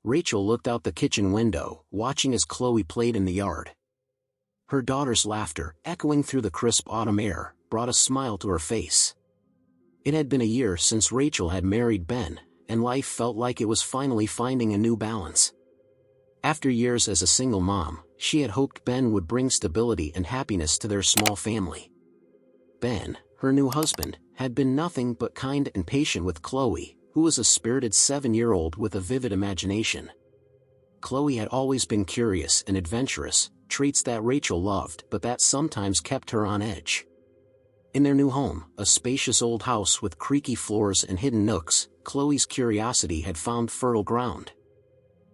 Rachel looked out the kitchen window, watching as Chloe played in the yard. Her daughter's laughter, echoing through the crisp autumn air, brought a smile to her face. It had been a year since Rachel had married Ben, and life felt like it was finally finding a new balance. After years as a single mom, she had hoped Ben would bring stability and happiness to their small family. Ben, her new husband, had been nothing but kind and patient with Chloe, who was a spirited 7-year-old with a vivid imagination. Chloe had always been curious and adventurous, traits that Rachel loved but that sometimes kept her on edge. In their new home, a spacious old house with creaky floors and hidden nooks, Chloe's curiosity had found fertile ground.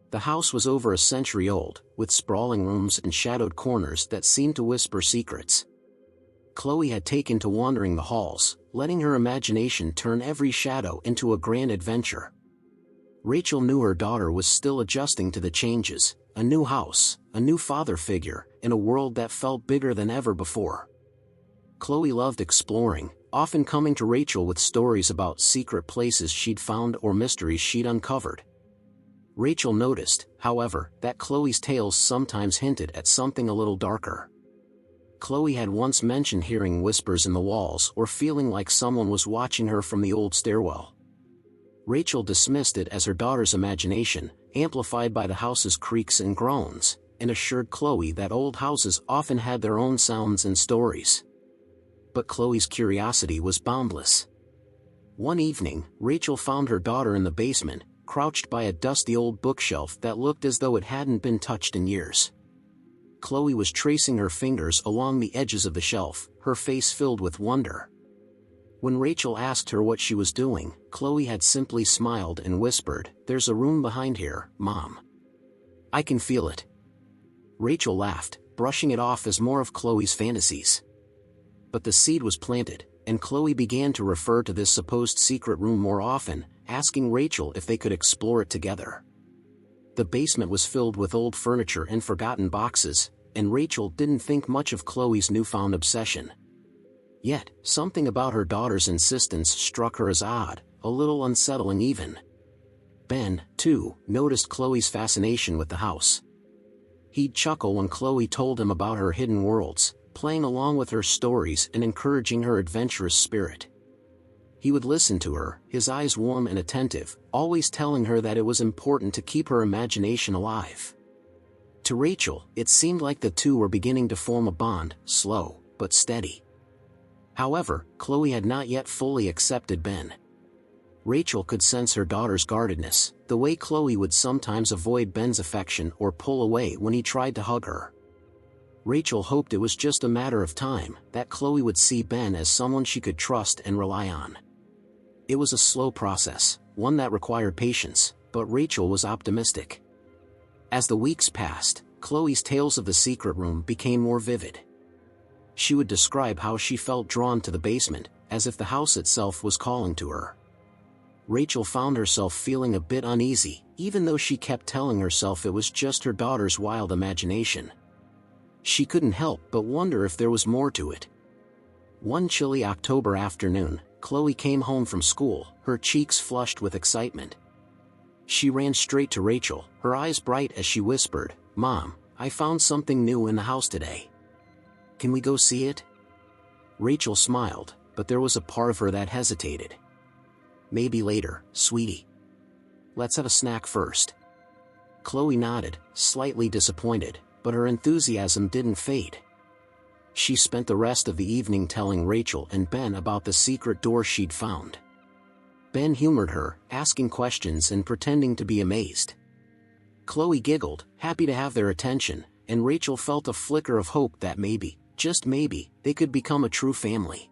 The house was over a century old, with sprawling rooms and shadowed corners that seemed to whisper secrets. Chloe had taken to wandering the halls, letting her imagination turn every shadow into a grand adventure. Rachel knew her daughter was still adjusting to the changes, a new house, a new father figure, in a world that felt bigger than ever before. Chloe loved exploring, often coming to Rachel with stories about secret places she'd found or mysteries she'd uncovered. Rachel noticed, however, that Chloe's tales sometimes hinted at something a little darker. Chloe had once mentioned hearing whispers in the walls or feeling like someone was watching her from the old stairwell. Rachel dismissed it as her daughter's imagination, amplified by the house's creaks and groans, and assured Chloe that old houses often had their own sounds and stories. But Chloe's curiosity was boundless. One evening, Rachel found her daughter in the basement, crouched by a dusty old bookshelf that looked as though it hadn't been touched in years. Chloe was tracing her fingers along the edges of the shelf, her face filled with wonder. When Rachel asked her what she was doing, Chloe had simply smiled and whispered, "There's a room behind here, Mom. I can feel it." Rachel laughed, brushing it off as more of Chloe's fantasies. But the seed was planted, and Chloe began to refer to this supposed secret room more often, asking Rachel if they could explore it together. The basement was filled with old furniture and forgotten boxes, and Rachel didn't think much of Chloe's newfound obsession. Yet, something about her daughter's insistence struck her as odd, a little unsettling even. Ben, too, noticed Chloe's fascination with the house. He'd chuckle when Chloe told him about her hidden worlds, playing along with her stories and encouraging her adventurous spirit. He would listen to her, his eyes warm and attentive, always telling her that it was important to keep her imagination alive. To Rachel, it seemed like the two were beginning to form a bond, slow, but steady. However, Chloe had not yet fully accepted Ben. Rachel could sense her daughter's guardedness, the way Chloe would sometimes avoid Ben's affection or pull away when he tried to hug her. Rachel hoped it was just a matter of time, that Chloe would see Ben as someone she could trust and rely on. It was a slow process, one that required patience, but Rachel was optimistic. As the weeks passed, Chloe's tales of the secret room became more vivid. She would describe how she felt drawn to the basement, as if the house itself was calling to her. Rachel found herself feeling a bit uneasy, even though she kept telling herself it was just her daughter's wild imagination. She couldn't help but wonder if there was more to it. One chilly October afternoon, Chloe came home from school, her cheeks flushed with excitement. She ran straight to Rachel, her eyes bright as she whispered, "Mom, I found something new in the house today. Can we go see it?" Rachel smiled, but there was a part of her that hesitated. "Maybe later, sweetie. Let's have a snack first." Chloe nodded, slightly disappointed, but her enthusiasm didn't fade. She spent the rest of the evening telling Rachel and Ben about the secret door she'd found. Ben humored her, asking questions and pretending to be amazed. Chloe giggled, happy to have their attention, and Rachel felt a flicker of hope that maybe, just maybe, they could become a true family.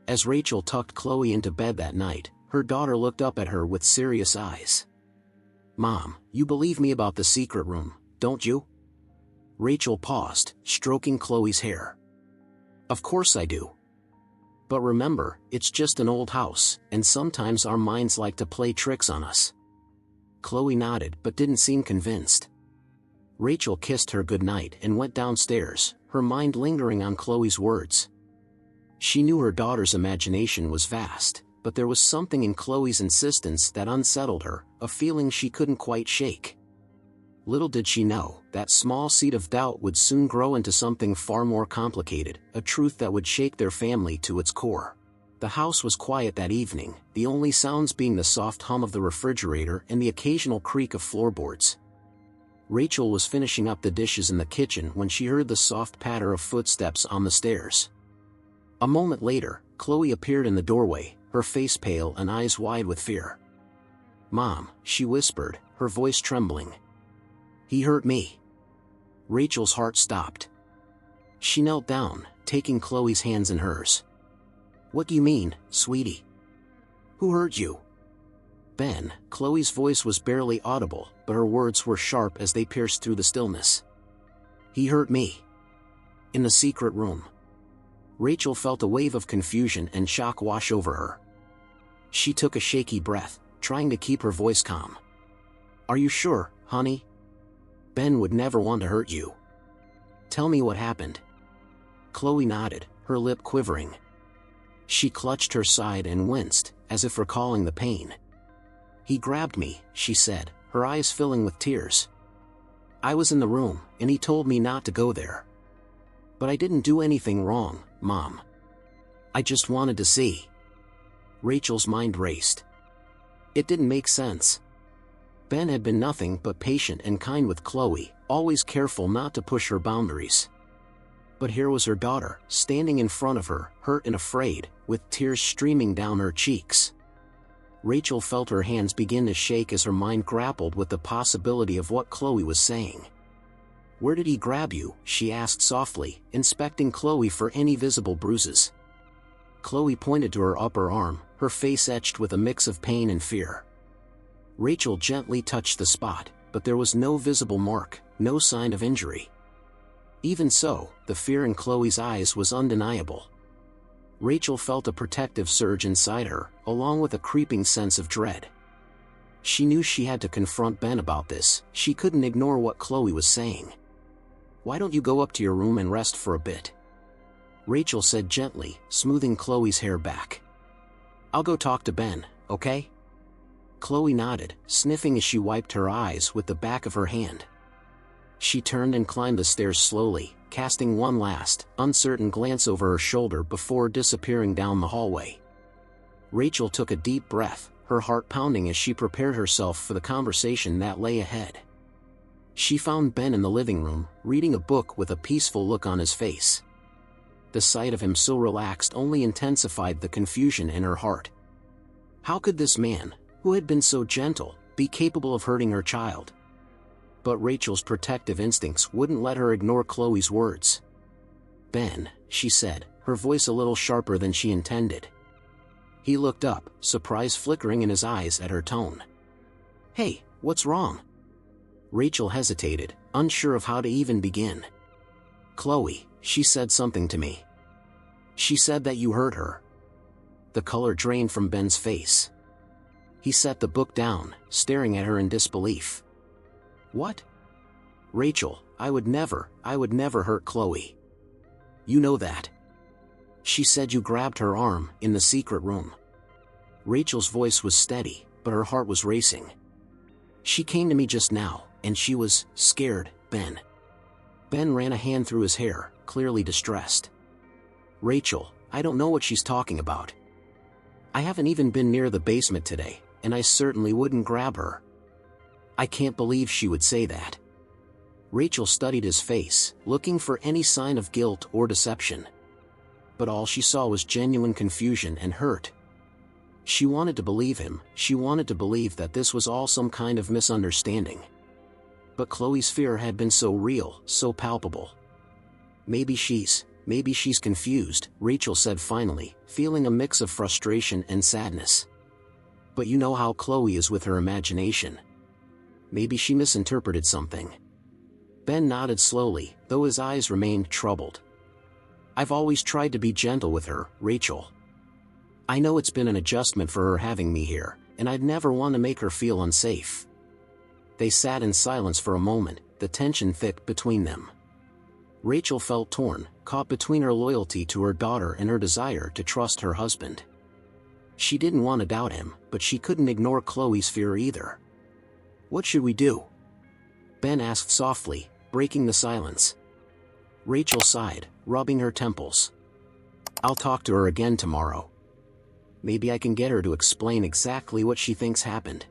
As Rachel tucked Chloe into bed that night, her daughter looked up at her with serious eyes. "Mom, you believe me about the secret room, don't you?" Rachel paused, stroking Chloe's hair. "Of course I do. But remember, it's just an old house, and sometimes our minds like to play tricks on us." Chloe nodded but didn't seem convinced. Rachel kissed her goodnight and went downstairs, her mind lingering on Chloe's words. She knew her daughter's imagination was vast, but there was something in Chloe's insistence that unsettled her, a feeling she couldn't quite shake. Little did she know, that small seed of doubt would soon grow into something far more complicated, a truth that would shake their family to its core. The house was quiet that evening, the only sounds being the soft hum of the refrigerator and the occasional creak of floorboards. Rachel was finishing up the dishes in the kitchen when she heard the soft patter of footsteps on the stairs. A moment later, Chloe appeared in the doorway, her face pale and eyes wide with fear. "Mom," she whispered, her voice trembling. "He hurt me." Rachel's heart stopped. She knelt down, taking Chloe's hands in hers. "What do you mean, sweetie? Who hurt you?" "Ben," Chloe's voice was barely audible, but her words were sharp as they pierced through the stillness. "He hurt me. In the secret room." Rachel felt a wave of confusion and shock wash over her. She took a shaky breath, trying to keep her voice calm. "Are you sure, honey? Ben would never want to hurt you. Tell me what happened." Chloe nodded, her lip quivering. She clutched her side and winced, as if recalling the pain. "He grabbed me," she said, her eyes filling with tears. "I was in the room, and he told me not to go there. But I didn't do anything wrong, Mom. I just wanted to see." Rachel's mind raced. It didn't make sense. Ben had been nothing but patient and kind with Chloe, always careful not to push her boundaries. But here was her daughter, standing in front of her, hurt and afraid, with tears streaming down her cheeks. Rachel felt her hands begin to shake as her mind grappled with the possibility of what Chloe was saying. "Where did he grab you?" she asked softly, inspecting Chloe for any visible bruises. Chloe pointed to her upper arm, her face etched with a mix of pain and fear. Rachel gently touched the spot, but there was no visible mark, no sign of injury. Even so, the fear in Chloe's eyes was undeniable. Rachel felt a protective surge inside her, along with a creeping sense of dread. She knew she had to confront Ben about this. She couldn't ignore what Chloe was saying. "Why don't you go up to your room and rest for a bit?" Rachel said gently, smoothing Chloe's hair back. "I'll go talk to Ben, okay?" Chloe nodded, sniffing as she wiped her eyes with the back of her hand. She turned and climbed the stairs slowly, casting one last, uncertain glance over her shoulder before disappearing down the hallway. Rachel took a deep breath, her heart pounding as she prepared herself for the conversation that lay ahead. She found Ben in the living room, reading a book with a peaceful look on his face. The sight of him so relaxed only intensified the confusion in her heart. How could this man, who had been so gentle, be capable of hurting her child? But Rachel's protective instincts wouldn't let her ignore Chloe's words. "Ben," she said, her voice a little sharper than she intended. He looked up, surprise flickering in his eyes at her tone. "Hey, what's wrong?" Rachel hesitated, unsure of how to even begin. "Chloe, she said something to me. She said that you hurt her." The color drained from Ben's face. He set the book down, staring at her in disbelief. "What?" "Rachel, I would never hurt Chloe. You know that. She said you grabbed her arm, in the secret room." Rachel's voice was steady, but her heart was racing. "She came to me just now, and she was scared, Ben." Ben ran a hand through his hair, clearly distressed. "Rachel, I don't know what she's talking about. I haven't even been near the basement today, and I certainly wouldn't grab her. I can't believe she would say that." Rachel studied his face, looking for any sign of guilt or deception. But all she saw was genuine confusion and hurt. She wanted to believe him, she wanted to believe that this was all some kind of misunderstanding. But Chloe's fear had been so real, so palpable. Maybe she's confused," Rachel said finally, feeling a mix of frustration and sadness. "But you know how Chloe is with her imagination. Maybe she misinterpreted something." Ben nodded slowly, though his eyes remained troubled. "I've always tried to be gentle with her, Rachel. I know it's been an adjustment for her having me here, and I'd never want to make her feel unsafe." They sat in silence for a moment, the tension thick between them. Rachel felt torn, caught between her loyalty to her daughter and her desire to trust her husband. She didn't want to doubt him, but she couldn't ignore Chloe's fear either. "What should we do?" Ben asked softly, breaking the silence. Rachel sighed, rubbing her temples. "I'll talk to her again tomorrow. Maybe I can get her to explain exactly what she thinks happened.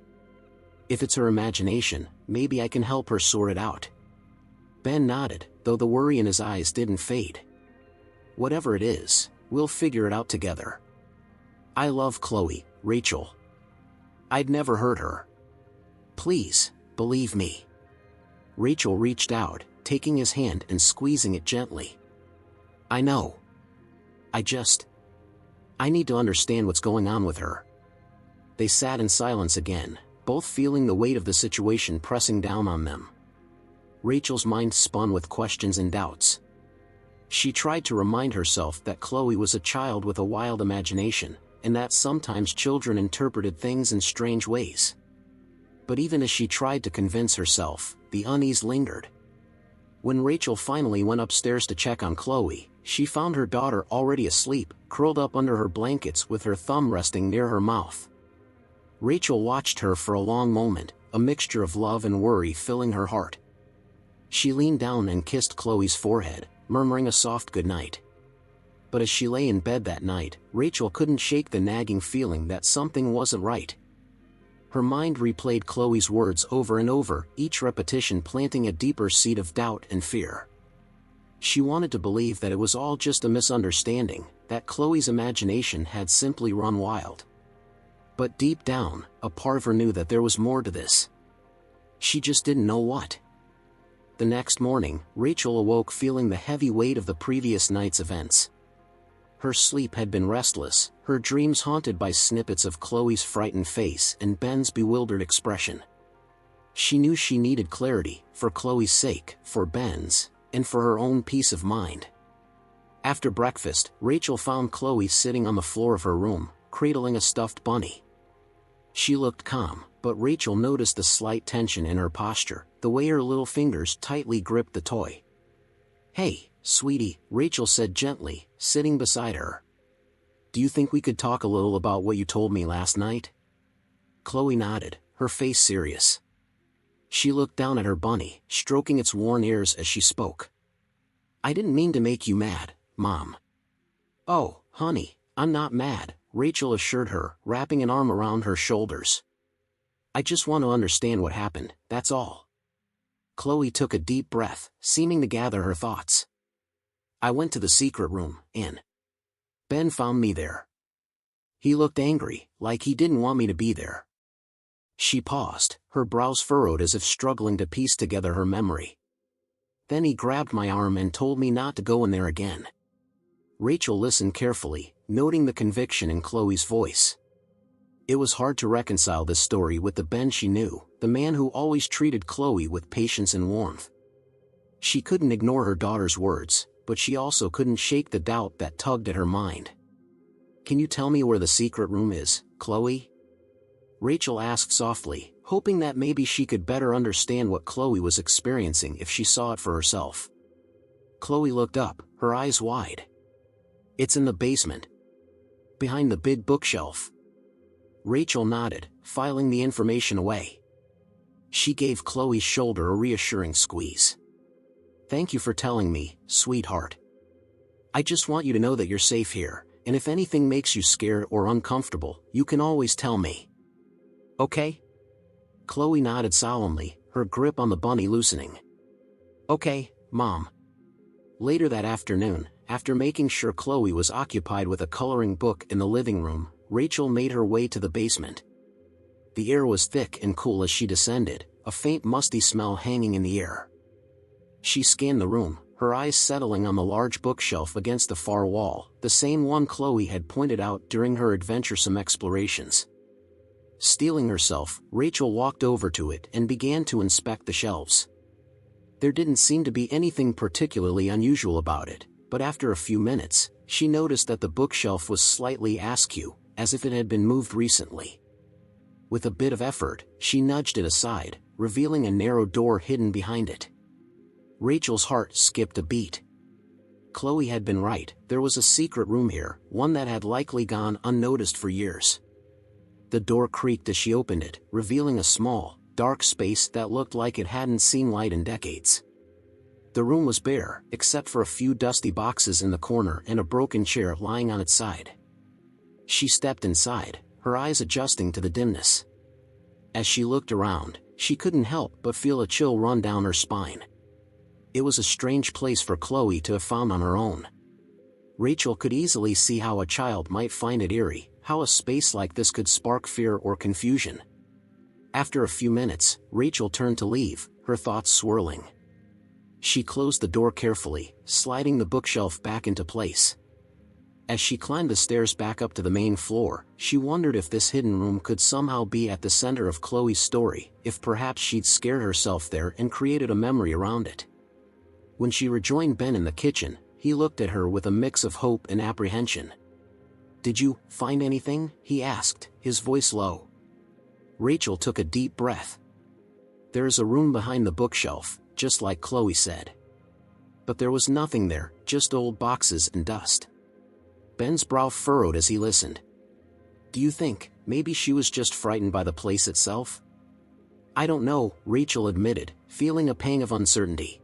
If it's her imagination, maybe I can help her sort it out." Ben nodded, though the worry in his eyes didn't fade. "Whatever it is, we'll figure it out together. I love Chloe, Rachel. I'd never hurt her. Please, believe me." Rachel reached out, taking his hand and squeezing it gently. "I know. I need to understand what's going on with her." They sat in silence again, both feeling the weight of the situation pressing down on them. Rachel's mind spun with questions and doubts. She tried to remind herself that Chloe was a child with a wild imagination, and that sometimes children interpreted things in strange ways. But even as she tried to convince herself, the unease lingered. When Rachel finally went upstairs to check on Chloe, she found her daughter already asleep, curled up under her blankets with her thumb resting near her mouth. Rachel watched her for a long moment, a mixture of love and worry filling her heart. She leaned down and kissed Chloe's forehead, murmuring a soft goodnight. But as she lay in bed that night, Rachel couldn't shake the nagging feeling that something wasn't right. Her mind replayed Chloe's words over and over, each repetition planting a deeper seed of doubt and fear. She wanted to believe that it was all just a misunderstanding, that Chloe's imagination had simply run wild. But deep down, a part of her knew that there was more to this. She just didn't know what. The next morning, Rachel awoke feeling the heavy weight of the previous night's events. Her sleep had been restless, her dreams haunted by snippets of Chloe's frightened face and Ben's bewildered expression. She knew she needed clarity, for Chloe's sake, for Ben's, and for her own peace of mind. After breakfast, Rachel found Chloe sitting on the floor of her room, cradling a stuffed bunny. She looked calm, but Rachel noticed the slight tension in her posture, the way her little fingers tightly gripped the toy. "Hey, sweetie," Rachel said gently, sitting beside her. "Do you think we could talk a little about what you told me last night?" Chloe nodded, her face serious. She looked down at her bunny, stroking its worn ears as she spoke. "I didn't mean to make you mad, Mom." "Oh, honey, I'm not mad," Rachel assured her, wrapping an arm around her shoulders. "I just want to understand what happened, that's all." Chloe took a deep breath, seeming to gather her thoughts. "I went to the secret room, and Ben found me there. He looked angry, like he didn't want me to be there." She paused, her brows furrowed as if struggling to piece together her memory. "Then he grabbed my arm and told me not to go in there again." Rachel listened carefully, noting the conviction in Chloe's voice. It was hard to reconcile this story with the Ben she knew, the man who always treated Chloe with patience and warmth. She couldn't ignore her daughter's words, but she also couldn't shake the doubt that tugged at her mind. "Can you tell me where the secret room is, Chloe?" Rachel asked softly, hoping that maybe she could better understand what Chloe was experiencing if she saw it for herself. Chloe looked up, her eyes wide. "It's in the basement. Behind the big bookshelf." Rachel nodded, filing the information away. She gave Chloe's shoulder a reassuring squeeze. "Thank you for telling me, sweetheart. I just want you to know that you're safe here, and if anything makes you scared or uncomfortable, you can always tell me. Okay?" Chloe nodded solemnly, her grip on the bunny loosening. "Okay, Mom." Later that afternoon, after making sure Chloe was occupied with a coloring book in the living room, Rachel made her way to the basement. The air was thick and cool as she descended, a faint musty smell hanging in the air. She scanned the room, her eyes settling on the large bookshelf against the far wall, the same one Chloe had pointed out during her adventuresome explorations. Steeling herself, Rachel walked over to it and began to inspect the shelves. There didn't seem to be anything particularly unusual about it, but after a few minutes, she noticed that the bookshelf was slightly askew, as if it had been moved recently. With a bit of effort, she nudged it aside, revealing a narrow door hidden behind it. Rachel's heart skipped a beat. Chloe had been right, there was a secret room here, one that had likely gone unnoticed for years. The door creaked as she opened it, revealing a small, dark space that looked like it hadn't seen light in decades. The room was bare, except for a few dusty boxes in the corner and a broken chair lying on its side. She stepped inside, her eyes adjusting to the dimness. As she looked around, she couldn't help but feel a chill run down her spine. It was a strange place for Chloe to have found on her own. Rachel could easily see how a child might find it eerie, how a space like this could spark fear or confusion. After a few minutes, Rachel turned to leave, her thoughts swirling. She closed the door carefully, sliding the bookshelf back into place. As she climbed the stairs back up to the main floor, she wondered if this hidden room could somehow be at the center of Chloe's story, if perhaps she'd scared herself there and created a memory around it. When she rejoined Ben in the kitchen, he looked at her with a mix of hope and apprehension. "Did you find anything?" he asked, his voice low. Rachel took a deep breath. "There is a room behind the bookshelf, just like Chloe said." But there was nothing there, just old boxes and dust. Ben's brow furrowed as he listened. "Do you think, maybe she was just frightened by the place itself?" "I don't know," Rachel admitted, feeling a pang of uncertainty.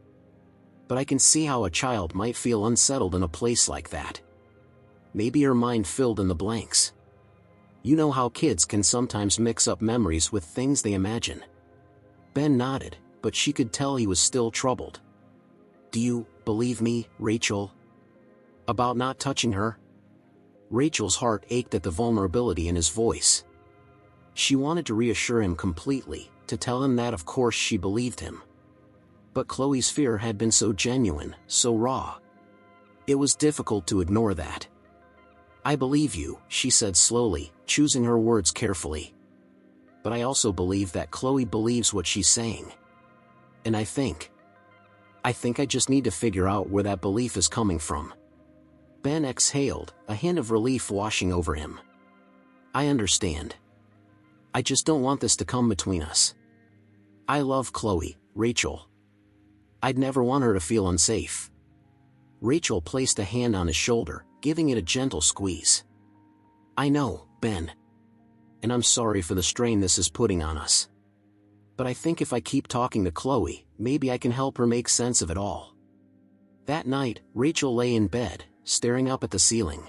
"But I can see how a child might feel unsettled in a place like that. Maybe her mind filled in the blanks. You know how kids can sometimes mix up memories with things they imagine." Ben nodded, but she could tell he was still troubled. "Do you believe me, Rachel? About not touching her?" Rachel's heart ached at the vulnerability in his voice. She wanted to reassure him completely, to tell him that of course she believed him. But Chloe's fear had been so genuine, so raw. It was difficult to ignore that. "I believe you," she said slowly, choosing her words carefully. "But I also believe that Chloe believes what she's saying. And I think I just need to figure out where that belief is coming from." Ben exhaled, a hint of relief washing over him. "I understand. I just don't want this to come between us. I love Chloe, Rachel. I'd never want her to feel unsafe." Rachel placed a hand on his shoulder, giving it a gentle squeeze. "I know, Ben. And I'm sorry for the strain this is putting on us. But I think if I keep talking to Chloe, maybe I can help her make sense of it all." That night, Rachel lay in bed, staring up at the ceiling.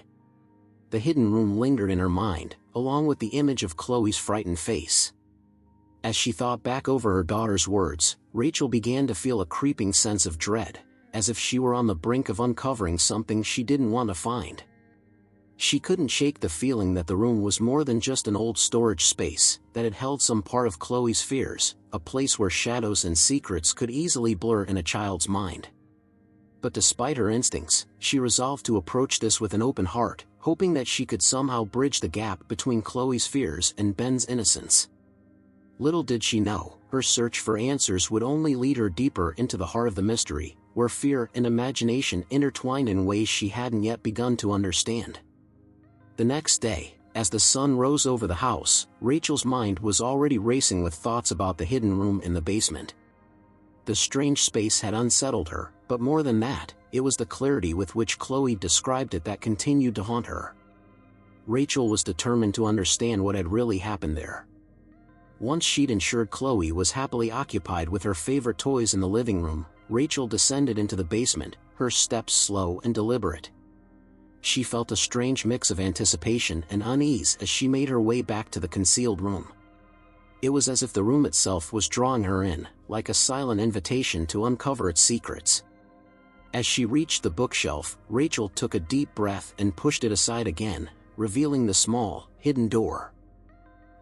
The hidden room lingered in her mind, along with the image of Chloe's frightened face. As she thought back over her daughter's words, Rachel began to feel a creeping sense of dread, as if she were on the brink of uncovering something she didn't want to find. She couldn't shake the feeling that the room was more than just an old storage space, that it held some part of Chloe's fears, a place where shadows and secrets could easily blur in a child's mind. But despite her instincts, she resolved to approach this with an open heart, hoping that she could somehow bridge the gap between Chloe's fears and Ben's innocence. Little did she know, her search for answers would only lead her deeper into the heart of the mystery, where fear and imagination intertwined in ways she hadn't yet begun to understand. The next day, as the sun rose over the house, Rachel's mind was already racing with thoughts about the hidden room in the basement. The strange space had unsettled her, but more than that, it was the clarity with which Chloe described it that continued to haunt her. Rachel was determined to understand what had really happened there. Once she'd ensured Chloe was happily occupied with her favorite toys in the living room, Rachel descended into the basement, her steps slow and deliberate. She felt a strange mix of anticipation and unease as she made her way back to the concealed room. It was as if the room itself was drawing her in, like a silent invitation to uncover its secrets. As she reached the bookshelf, Rachel took a deep breath and pushed it aside again, revealing the small, hidden door.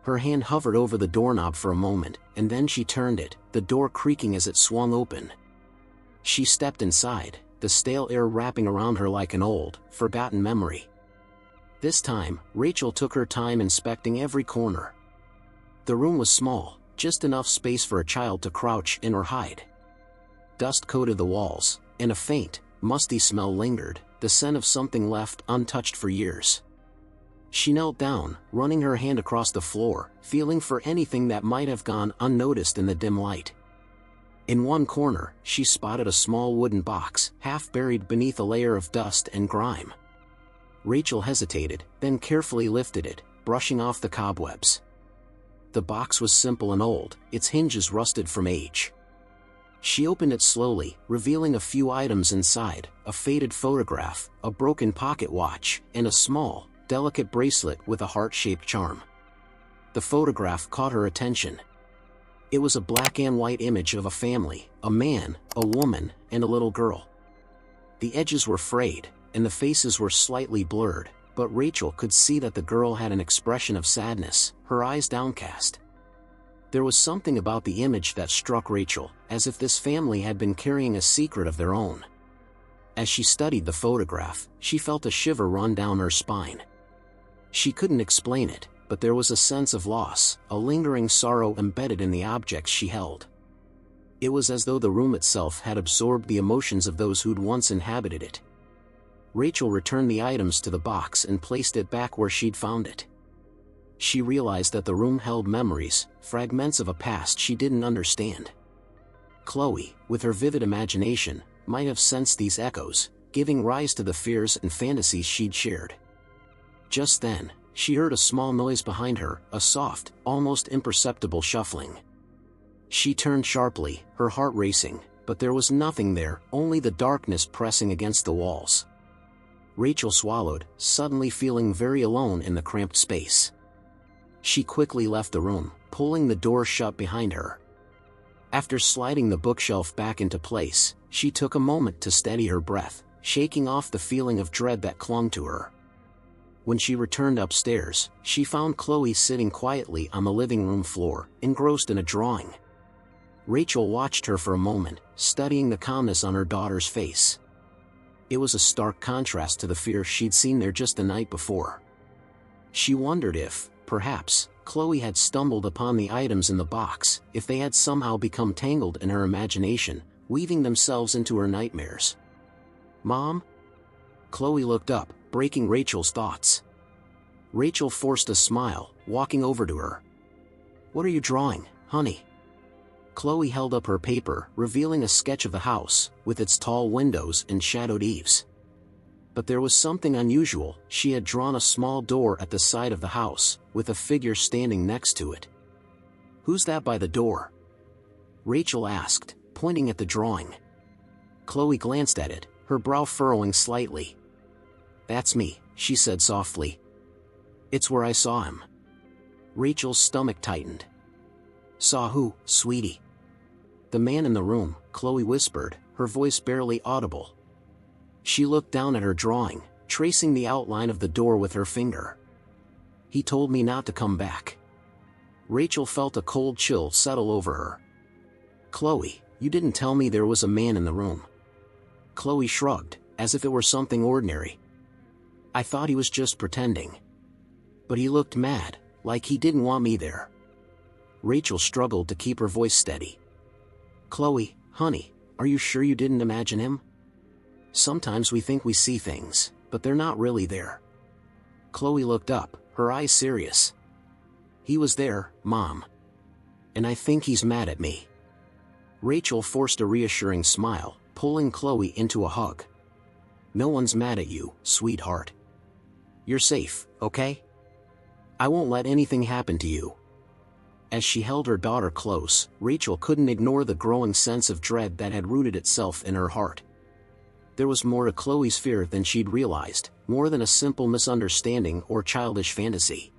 Her hand hovered over the doorknob for a moment, and then she turned it, the door creaking as it swung open. She stepped inside, the stale air wrapping around her like an old, forgotten memory. This time, Rachel took her time inspecting every corner. The room was small, just enough space for a child to crouch in or hide. Dust coated the walls, and a faint, musty smell lingered, the scent of something left untouched for years. She knelt down, running her hand across the floor, feeling for anything that might have gone unnoticed in the dim light. In one corner, she spotted a small wooden box, half buried beneath a layer of dust and grime. Rachel hesitated, then carefully lifted it, brushing off the cobwebs. The box was simple and old, its hinges rusted from age. She opened it slowly, revealing a few items inside: a faded photograph, a broken pocket watch, and a small, delicate bracelet with a heart-shaped charm. The photograph caught her attention. It was a black and white image of a family, a man, a woman, and a little girl. The edges were frayed, and the faces were slightly blurred, but Rachel could see that the girl had an expression of sadness, her eyes downcast. There was something about the image that struck Rachel, as if this family had been carrying a secret of their own. As she studied the photograph, she felt a shiver run down her spine. She couldn't explain it, but there was a sense of loss, a lingering sorrow embedded in the objects she held. It was as though the room itself had absorbed the emotions of those who'd once inhabited it. Rachel returned the items to the box and placed it back where she'd found it. She realized that the room held memories, fragments of a past she didn't understand. Chloe, with her vivid imagination, might have sensed these echoes, giving rise to the fears and fantasies she'd shared. Just then, she heard a small noise behind her, a soft, almost imperceptible shuffling. She turned sharply, her heart racing, but there was nothing there, only the darkness pressing against the walls. Rachel swallowed, suddenly feeling very alone in the cramped space. She quickly left the room, pulling the door shut behind her. After sliding the bookshelf back into place, she took a moment to steady her breath, shaking off the feeling of dread that clung to her. When she returned upstairs, she found Chloe sitting quietly on the living room floor, engrossed in a drawing. Rachel watched her for a moment, studying the calmness on her daughter's face. It was a stark contrast to the fear she'd seen there just the night before. She wondered if, perhaps, Chloe had stumbled upon the items in the box, if they had somehow become tangled in her imagination, weaving themselves into her nightmares. "Mom?" Chloe looked up, breaking Rachel's thoughts. Rachel forced a smile, walking over to her. "What are you drawing, honey?" Chloe held up her paper, revealing a sketch of the house, with its tall windows and shadowed eaves. But there was something unusual. She had drawn a small door at the side of the house, with a figure standing next to it. "Who's that by the door?" Rachel asked, pointing at the drawing. Chloe glanced at it, her brow furrowing slightly. "That's me," she said softly. "It's where I saw him." Rachel's stomach tightened. "Saw who, sweetie?" "The man in the room," Chloe whispered, her voice barely audible. She looked down at her drawing, tracing the outline of the door with her finger. "He told me not to come back." Rachel felt a cold chill settle over her. "Chloe, you didn't tell me there was a man in the room." Chloe shrugged, as if it were something ordinary. "I thought he was just pretending. But he looked mad, like he didn't want me there." Rachel struggled to keep her voice steady. "Chloe, honey, are you sure you didn't imagine him? Sometimes we think we see things, but they're not really there." Chloe looked up, her eyes serious. "He was there, Mom. And I think he's mad at me." Rachel forced a reassuring smile, pulling Chloe into a hug. "No one's mad at you, sweetheart. You're safe, okay? I won't let anything happen to you." As she held her daughter close, Rachel couldn't ignore the growing sense of dread that had rooted itself in her heart. There was more to Chloe's fear than she'd realized, more than a simple misunderstanding or childish fantasy.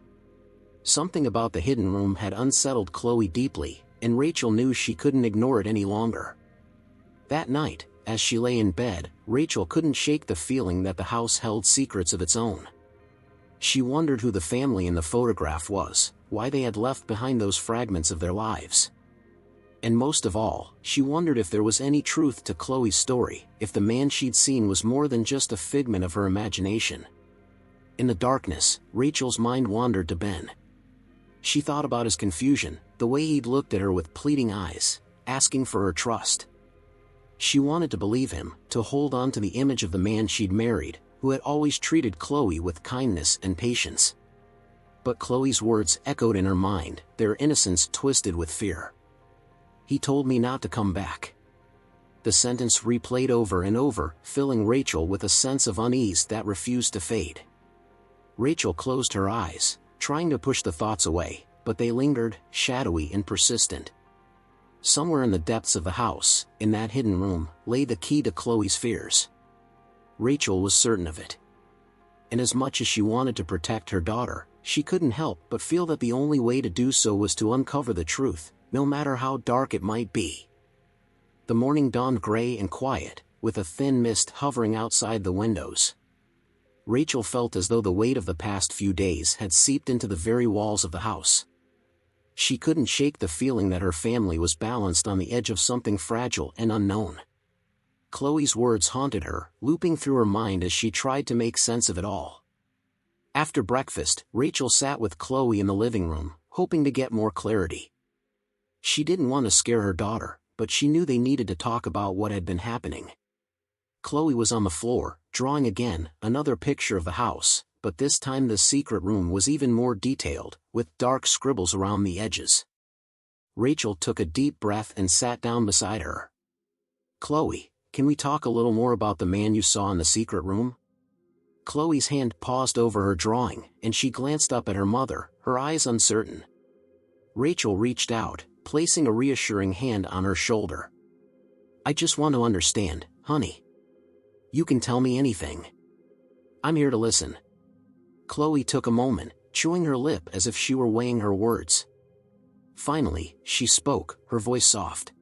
Something about the hidden room had unsettled Chloe deeply, and Rachel knew she couldn't ignore it any longer. That night, as she lay in bed, Rachel couldn't shake the feeling that the house held secrets of its own. She wondered who the family in the photograph was, why they had left behind those fragments of their lives. And most of all, she wondered if there was any truth to Chloe's story, if the man she'd seen was more than just a figment of her imagination. In the darkness, Rachel's mind wandered to Ben. She thought about his confusion, the way he'd looked at her with pleading eyes, asking for her trust. She wanted to believe him, to hold on to the image of the man she'd married, who had always treated Chloe with kindness and patience. But Chloe's words echoed in her mind, their innocence twisted with fear. He told me not to come back. The sentence replayed over and over, filling Rachel with a sense of unease that refused to fade. Rachel closed her eyes, trying to push the thoughts away, but they lingered, shadowy and persistent. Somewhere in the depths of the house, in that hidden room, lay the key to Chloe's fears. Rachel was certain of it. And as much as she wanted to protect her daughter, she couldn't help but feel that the only way to do so was to uncover the truth, no matter how dark it might be. The morning dawned gray and quiet, with a thin mist hovering outside the windows. Rachel felt as though the weight of the past few days had seeped into the very walls of the house. She couldn't shake the feeling that her family was balanced on the edge of something fragile and unknown. Chloe's words haunted her, looping through her mind as she tried to make sense of it all. After breakfast, Rachel sat with Chloe in the living room, hoping to get more clarity. She didn't want to scare her daughter, but she knew they needed to talk about what had been happening. Chloe was on the floor, drawing again, another picture of the house, but this time the secret room was even more detailed, with dark scribbles around the edges. Rachel took a deep breath and sat down beside her. "Chloe, can we talk a little more about the man you saw in the secret room?" Chloe's hand paused over her drawing, and she glanced up at her mother, her eyes uncertain. Rachel reached out, placing a reassuring hand on her shoulder. "I just want to understand, honey. You can tell me anything. I'm here to listen." Chloe took a moment, chewing her lip as if she were weighing her words. Finally, she spoke, her voice soft.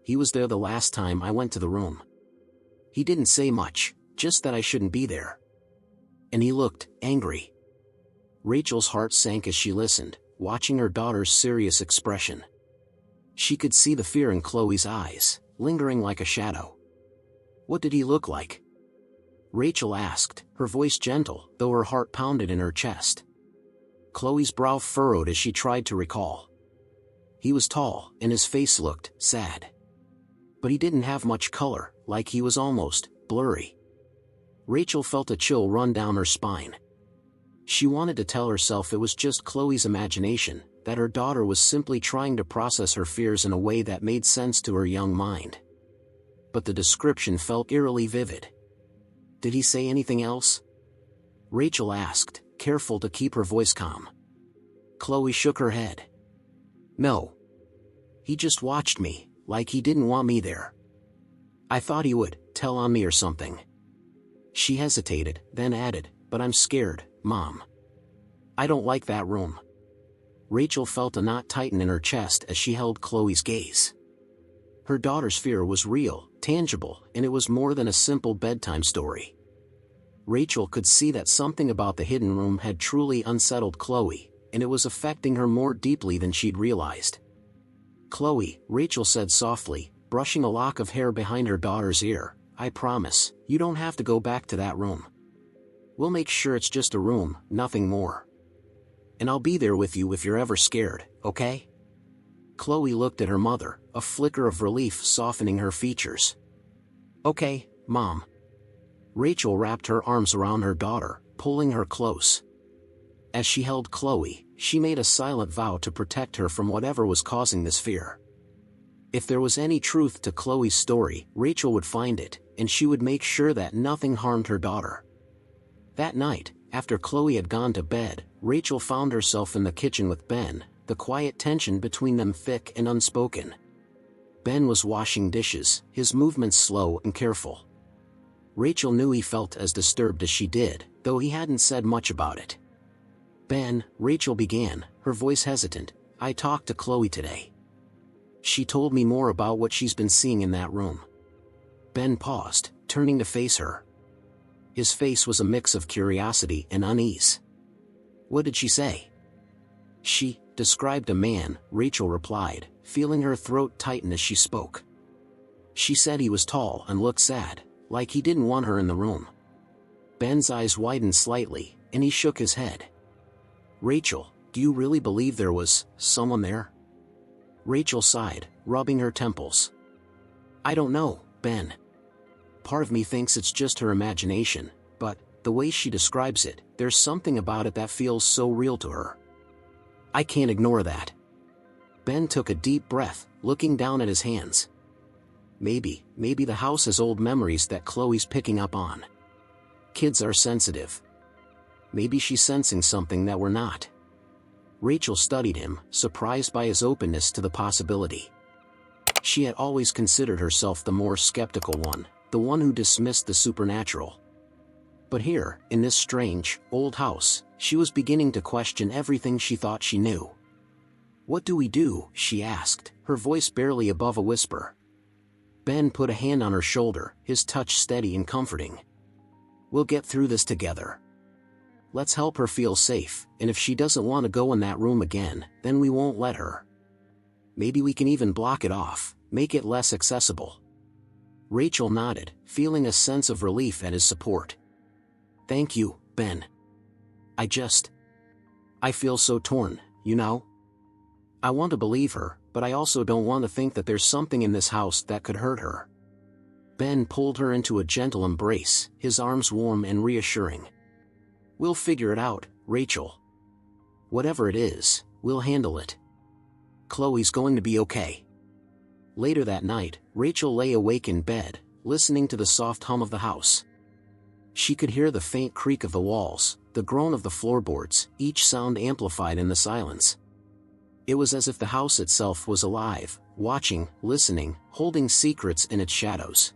"He was there the last time I went to the room. He didn't say much, just that I shouldn't be there. And he looked angry." Rachel's heart sank as she listened, watching her daughter's serious expression. She could see the fear in Chloe's eyes, lingering like a shadow. "What did he look like?" Rachel asked, her voice gentle, though her heart pounded in her chest. Chloe's brow furrowed as she tried to recall. "He was tall, and his face looked sad. But he didn't have much color, like he was almost blurry." Rachel felt a chill run down her spine. She wanted to tell herself it was just Chloe's imagination, that her daughter was simply trying to process her fears in a way that made sense to her young mind. But the description felt eerily vivid. "Did he say anything else?" Rachel asked, careful to keep her voice calm. Chloe shook her head. "No. He just watched me, like he didn't want me there. I thought he would tell on me or something." She hesitated, then added, "But I'm scared, Mom. I don't like that room." Rachel felt a knot tighten in her chest as she held Chloe's gaze. Her daughter's fear was real, tangible, and it was more than a simple bedtime story. Rachel could see that something about the hidden room had truly unsettled Chloe, and it was affecting her more deeply than she'd realized. "Chloe," Rachel said softly, brushing a lock of hair behind her daughter's ear, "I promise, you don't have to go back to that room. We'll make sure it's just a room, nothing more. And I'll be there with you if you're ever scared, okay?" Chloe looked at her mother, a flicker of relief softening her features. "Okay, Mom." Rachel wrapped her arms around her daughter, pulling her close. As she held Chloe, she made a silent vow to protect her from whatever was causing this fear. If there was any truth to Chloe's story, Rachel would find it, and she would make sure that nothing harmed her daughter. That night, after Chloe had gone to bed, Rachel found herself in the kitchen with Ben, the quiet tension between them thick and unspoken. Ben was washing dishes, his movements slow and careful. Rachel knew he felt as disturbed as she did, though he hadn't said much about it. "Ben," Rachel began, her voice hesitant, "I talked to Chloe today. She told me more about what she's been seeing in that room." Ben paused, turning to face her. His face was a mix of curiosity and unease. "What did she say?" "She described a man," Rachel replied, feeling her throat tighten as she spoke. "She said he was tall and looked sad, like he didn't want her in the room." Ben's eyes widened slightly, and he shook his head. "Rachel, do you really believe there was someone there?" Rachel sighed, rubbing her temples. "I don't know, Ben. Part of me thinks it's just her imagination, but, the way she describes it, there's something about it that feels so real to her. I can't ignore that." Ben took a deep breath, looking down at his hands. Maybe the house has old memories that Chloe's picking up on. Kids are sensitive. Maybe she's sensing something that we're not. Rachel studied him, surprised by his openness to the possibility. She had always considered herself the more skeptical one, the one who dismissed the supernatural. But here, in this strange, old house, she was beginning to question everything she thought she knew. "What do we do?" she asked, her voice barely above a whisper. Ben put a hand on her shoulder, his touch steady and comforting. "We'll get through this together. Let's help her feel safe, and if she doesn't want to go in that room again, then we won't let her. Maybe we can even block it off, make it less accessible." Rachel nodded, feeling a sense of relief at his support. "Thank you, Ben. I feel so torn, you know? I want to believe her, but I also don't want to think that there's something in this house that could hurt her." Ben pulled her into a gentle embrace, his arms warm and reassuring. "We'll figure it out, Rachel. Whatever it is, we'll handle it. Chloe's going to be okay." Later that night, Rachel lay awake in bed, listening to the soft hum of the house. She could hear the faint creak of the walls, the groan of the floorboards, each sound amplified in the silence. It was as if the house itself was alive, watching, listening, holding secrets in its shadows.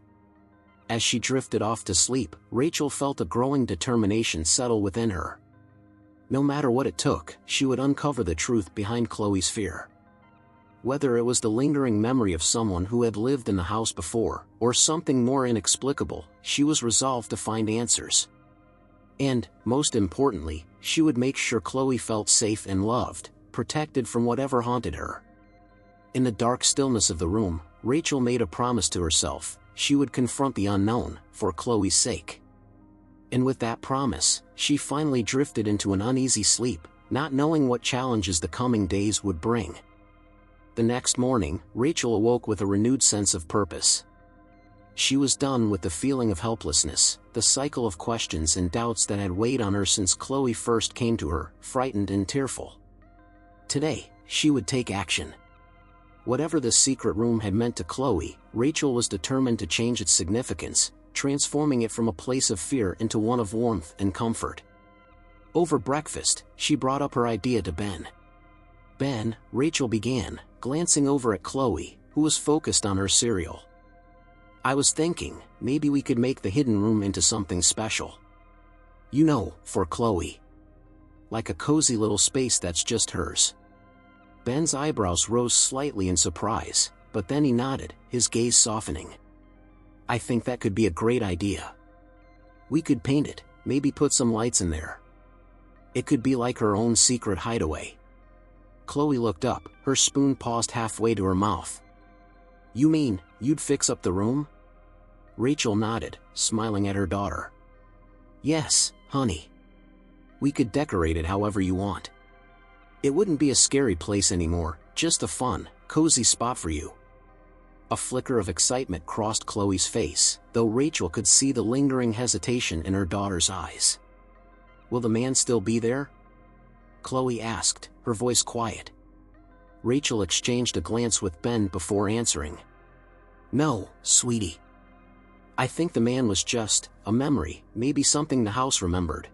As she drifted off to sleep, Rachel felt a growing determination settle within her. No matter what it took, she would uncover the truth behind Chloe's fear. Whether it was the lingering memory of someone who had lived in the house before, or something more inexplicable, she was resolved to find answers. And, most importantly, she would make sure Chloe felt safe and loved, protected from whatever haunted her. In the dark stillness of the room, Rachel made a promise to herself: she would confront the unknown, for Chloe's sake. And with that promise, she finally drifted into an uneasy sleep, not knowing what challenges the coming days would bring. The next morning, Rachel awoke with a renewed sense of purpose. She was done with the feeling of helplessness, the cycle of questions and doubts that had weighed on her since Chloe first came to her, frightened and tearful. Today, she would take action. Whatever this secret room had meant to Chloe, Rachel was determined to change its significance, transforming it from a place of fear into one of warmth and comfort. Over breakfast, she brought up her idea to Ben. "Ben," Rachel began, glancing over at Chloe, who was focused on her cereal. "I was thinking, maybe we could make the hidden room into something special. You know, for Chloe. Like a cozy little space that's just hers." Ben's eyebrows rose slightly in surprise, but then he nodded, his gaze softening. "I think that could be a great idea. We could paint it, maybe put some lights in there. It could be like her own secret hideaway." Chloe looked up, her spoon paused halfway to her mouth. "You mean, you'd fix up the room?" Rachel nodded, smiling at her daughter. "Yes, honey. We could decorate it however you want. It wouldn't be a scary place anymore, just a fun, cozy spot for you." A flicker of excitement crossed Chloe's face, though Rachel could see the lingering hesitation in her daughter's eyes. "Will the man still be there?" Chloe asked, her voice quiet. Rachel exchanged a glance with Ben before answering. "No, sweetie. I think the man was just a memory, maybe something the house remembered.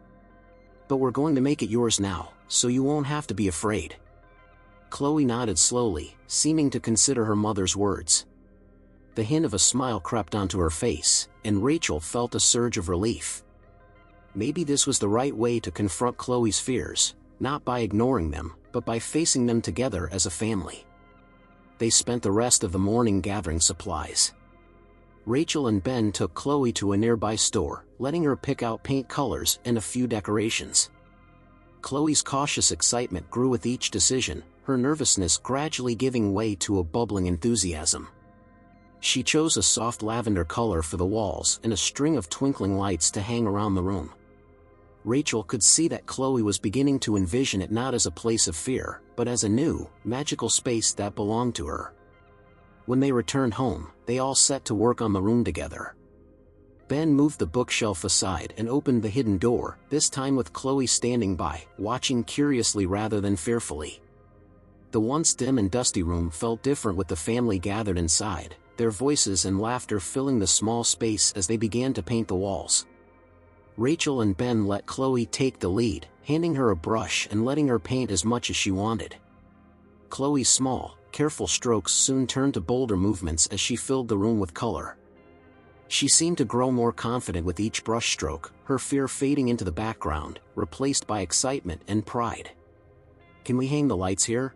But we're going to make it yours now, so you won't have to be afraid." Chloe nodded slowly, seeming to consider her mother's words. The hint of a smile crept onto her face, and Rachel felt a surge of relief. Maybe this was the right way to confront Chloe's fears, not by ignoring them, but by facing them together as a family. They spent the rest of the morning gathering supplies. Rachel and Ben took Chloe to a nearby store, letting her pick out paint colors and a few decorations. Chloe's cautious excitement grew with each decision, her nervousness gradually giving way to a bubbling enthusiasm. She chose a soft lavender color for the walls and a string of twinkling lights to hang around the room. Rachel could see that Chloe was beginning to envision it not as a place of fear, but as a new, magical space that belonged to her. When they returned home, they all set to work on the room together. Ben moved the bookshelf aside and opened the hidden door, this time with Chloe standing by, watching curiously rather than fearfully. The once dim and dusty room felt different with the family gathered inside, their voices and laughter filling the small space as they began to paint the walls. Rachel and Ben let Chloe take the lead, handing her a brush and letting her paint as much as she wanted. Chloe's small, careful strokes soon turned to bolder movements as she filled the room with color. She seemed to grow more confident with each brushstroke, her fear fading into the background, replaced by excitement and pride. "Can we hang the lights here?"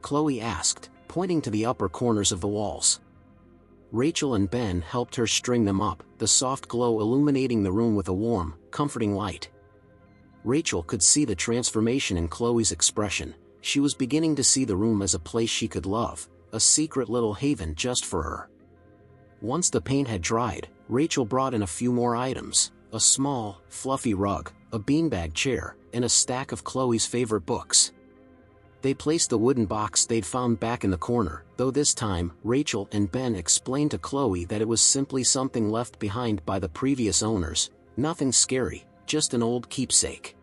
Chloe asked, pointing to the upper corners of the walls. Rachel and Ben helped her string them up, the soft glow illuminating the room with a warm, comforting light. Rachel could see the transformation in Chloe's expression. She was beginning to see the room as a place she could love, a secret little haven just for her. Once the paint had dried, Rachel brought in a few more items: a small, fluffy rug, a beanbag chair, and a stack of Chloe's favorite books. They placed the wooden box they'd found back in the corner, though this time, Rachel and Ben explained to Chloe that it was simply something left behind by the previous owners, nothing scary, just an old keepsake.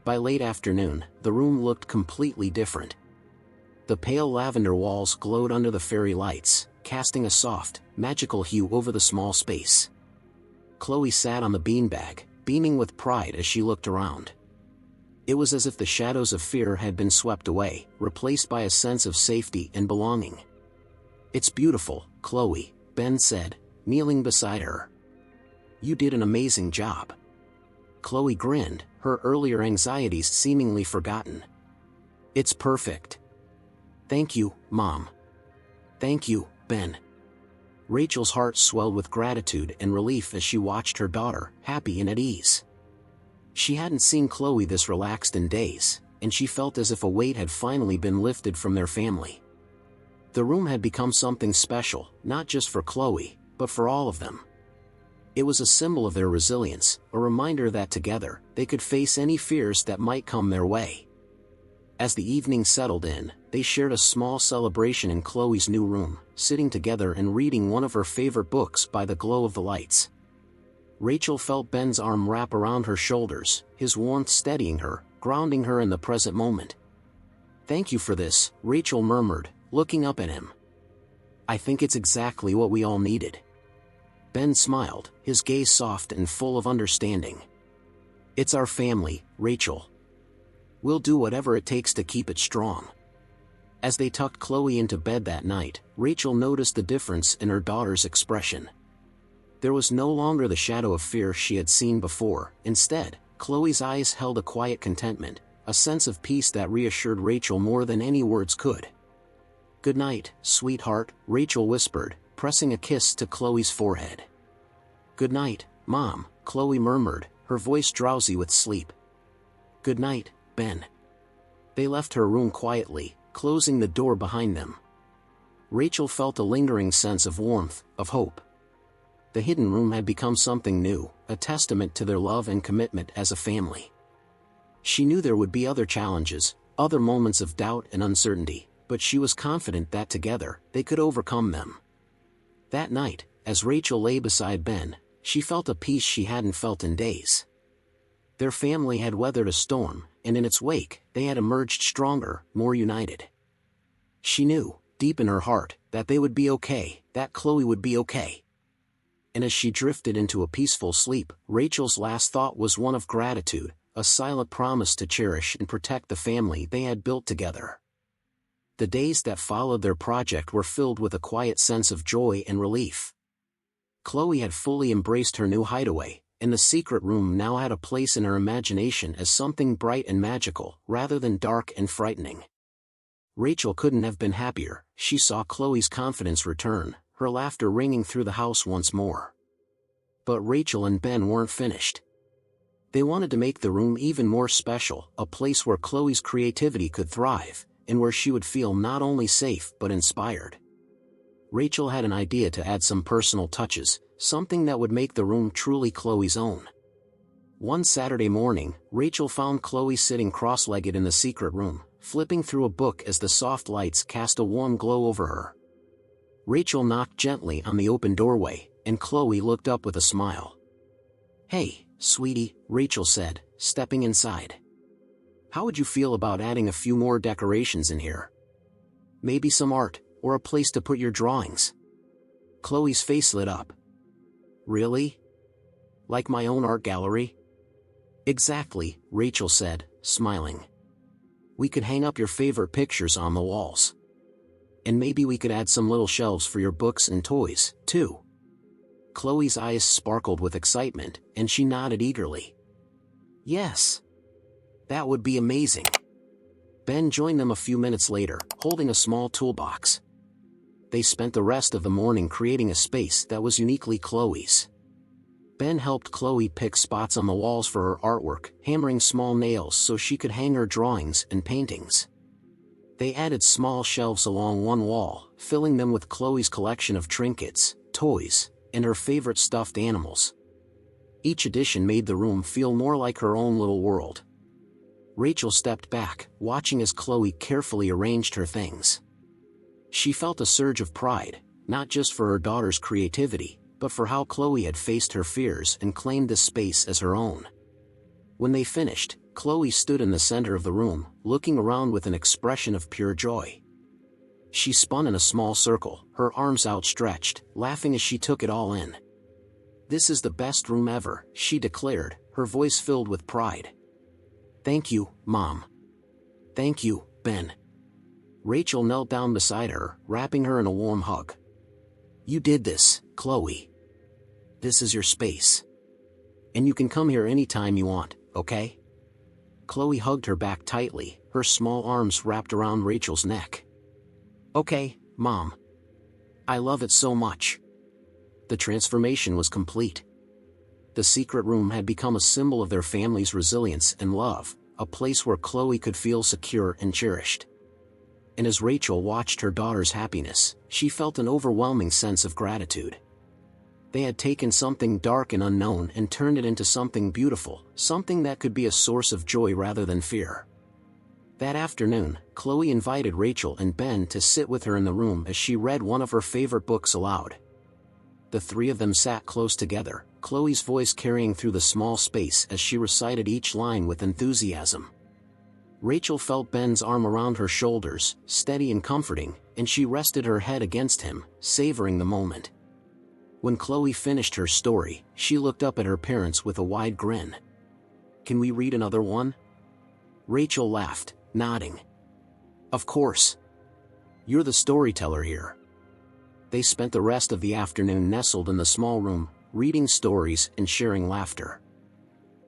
By late afternoon, the room looked completely different. The pale lavender walls glowed under the fairy lights, casting a soft, magical hue over the small space. Chloe sat on the beanbag, beaming with pride as she looked around. It was as if the shadows of fear had been swept away, replaced by a sense of safety and belonging. "It's beautiful, Chloe," Ben said, kneeling beside her. "You did an amazing job." Chloe grinned, her earlier anxieties seemingly forgotten. "It's perfect." "Thank you, Mom." "Thank you, Ben." Rachel's heart swelled with gratitude and relief as she watched her daughter, happy and at ease. She hadn't seen Chloe this relaxed in days, and she felt as if a weight had finally been lifted from their family. The room had become something special, not just for Chloe, but for all of them. It was a symbol of their resilience, a reminder that together, they could face any fears that might come their way. As the evening settled in, they shared a small celebration in Chloe's new room, sitting together and reading one of her favorite books by the glow of the lights. Rachel felt Ben's arm wrap around her shoulders, his warmth steadying her, grounding her in the present moment. "Thank you for this," Rachel murmured, looking up at him. "I think it's exactly what we all needed." Ben smiled, his gaze soft and full of understanding. "It's our family, Rachel. We'll do whatever it takes to keep it strong." As they tucked Chloe into bed that night, Rachel noticed the difference in her daughter's expression. There was no longer the shadow of fear she had seen before. Instead, Chloe's eyes held a quiet contentment, a sense of peace that reassured Rachel more than any words could. "Good night, sweetheart," Rachel whispered, pressing a kiss to Chloe's forehead. "Good night, Mom," Chloe murmured, her voice drowsy with sleep. "Good night, Ben." They left her room quietly, closing the door behind them. Rachel felt a lingering sense of warmth, of hope. The hidden room had become something new, a testament to their love and commitment as a family. She knew there would be other challenges, other moments of doubt and uncertainty, but she was confident that together, they could overcome them. That night, as Rachel lay beside Ben, she felt a peace she hadn't felt in days. Their family had weathered a storm, and in its wake, they had emerged stronger, more united. She knew, deep in her heart, that they would be okay, that Chloe would be okay. And as she drifted into a peaceful sleep, Rachel's last thought was one of gratitude, a silent promise to cherish and protect the family they had built together. The days that followed their project were filled with a quiet sense of joy and relief. Chloe had fully embraced her new hideaway, and the secret room now had a place in her imagination as something bright and magical, rather than dark and frightening. Rachel couldn't have been happier. She saw Chloe's confidence return, her laughter ringing through the house once more. But Rachel and Ben weren't finished. They wanted to make the room even more special, a place where Chloe's creativity could thrive, and where she would feel not only safe but inspired. Rachel had an idea to add some personal touches, something that would make the room truly Chloe's own. One Saturday morning, Rachel found Chloe sitting cross-legged in the secret room, flipping through a book as the soft lights cast a warm glow over her. Rachel knocked gently on the open doorway, and Chloe looked up with a smile. "Hey, sweetie," Rachel said, stepping inside. How would you feel about adding a few more decorations in here? Maybe some art, or a place to put your drawings. Chloe's face lit up. Really? Like my own art gallery? Exactly, Rachel said, smiling. We could hang up your favorite pictures on the walls. And maybe we could add some little shelves for your books and toys, too. Chloe's eyes sparkled with excitement, and she nodded eagerly. Yes. That would be amazing. Ben joined them a few minutes later, holding a small toolbox. They spent the rest of the morning creating a space that was uniquely Chloe's. Ben helped Chloe pick spots on the walls for her artwork, hammering small nails so she could hang her drawings and paintings. They added small shelves along one wall, filling them with Chloe's collection of trinkets, toys, and her favorite stuffed animals. Each addition made the room feel more like her own little world. Rachel stepped back, watching as Chloe carefully arranged her things. She felt a surge of pride, not just for her daughter's creativity, but for how Chloe had faced her fears and claimed this space as her own. When they finished, Chloe stood in the center of the room, looking around with an expression of pure joy. She spun in a small circle, her arms outstretched, laughing as she took it all in. "This is the best room ever," she declared, her voice filled with pride. "Thank you, Mom." "Thank you, Ben." Rachel knelt down beside her, wrapping her in a warm hug. "You did this, Chloe. This is your space. And you can come here anytime you want, okay?" Chloe hugged her back tightly, her small arms wrapped around Rachel's neck. "Okay, Mom. I love it so much." The transformation was complete. The secret room had become a symbol of their family's resilience and love, a place where Chloe could feel secure and cherished. And as Rachel watched her daughter's happiness, she felt an overwhelming sense of gratitude. They had taken something dark and unknown and turned it into something beautiful, something that could be a source of joy rather than fear. That afternoon, Chloe invited Rachel and Ben to sit with her in the room as she read one of her favorite books aloud. The three of them sat close together, Chloe's voice carrying through the small space as she recited each line with enthusiasm. Rachel felt Ben's arm around her shoulders, steady and comforting, and she rested her head against him, savoring the moment. When Chloe finished her story, she looked up at her parents with a wide grin. "Can we read another one?" Rachel laughed, nodding. "Of course. You're the storyteller here." They spent the rest of the afternoon nestled in the small room, reading stories and sharing laughter.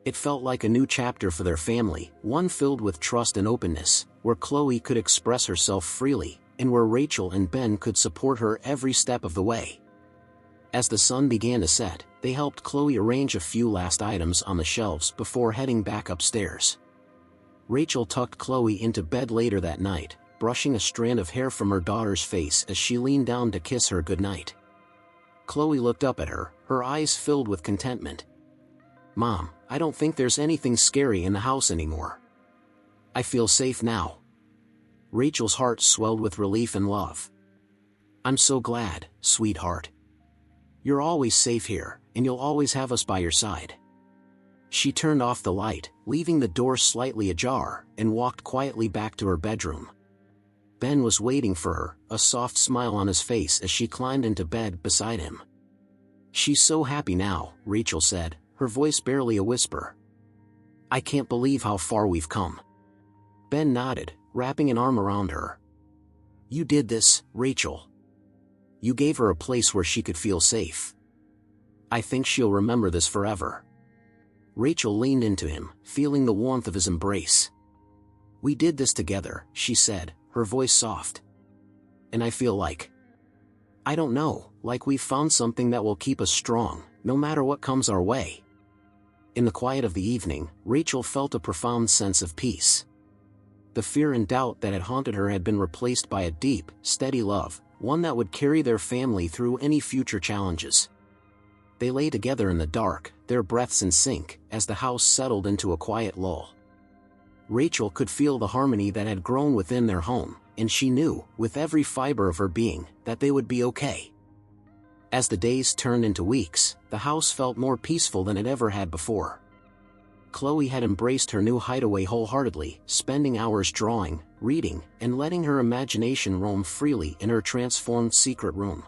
It felt like a new chapter for their family, one filled with trust and openness, where Chloe could express herself freely, and where Rachel and Ben could support her every step of the way. As the sun began to set, they helped Chloe arrange a few last items on the shelves before heading back upstairs. Rachel tucked Chloe into bed later that night, brushing a strand of hair from her daughter's face as she leaned down to kiss her goodnight. Chloe looked up at her, her eyes filled with contentment. "Mom, I don't think there's anything scary in the house anymore. I feel safe now." Rachel's heart swelled with relief and love. "I'm so glad, sweetheart. You're always safe here, and you'll always have us by your side." She turned off the light, leaving the door slightly ajar, and walked quietly back to her bedroom. Ben was waiting for her, a soft smile on his face as she climbed into bed beside him. "She's so happy now," Rachel said, her voice barely a whisper. "I can't believe how far we've come." Ben nodded, wrapping an arm around her. "You did this, Rachel. You gave her a place where she could feel safe. I think she'll remember this forever." Rachel leaned into him, feeling the warmth of his embrace. "We did this together," she said, her voice soft. "And I feel like, I don't know, like we've found something that will keep us strong, no matter what comes our way." In the quiet of the evening, Rachel felt a profound sense of peace. The fear and doubt that had haunted her had been replaced by a deep, steady love, one that would carry their family through any future challenges. They lay together in the dark, their breaths in sync, as the house settled into a quiet lull. Rachel could feel the harmony that had grown within their home, and she knew, with every fiber of her being, that they would be okay. As the days turned into weeks, the house felt more peaceful than it ever had before. Chloe had embraced her new hideaway wholeheartedly, spending hours drawing, reading, and letting her imagination roam freely in her transformed secret room.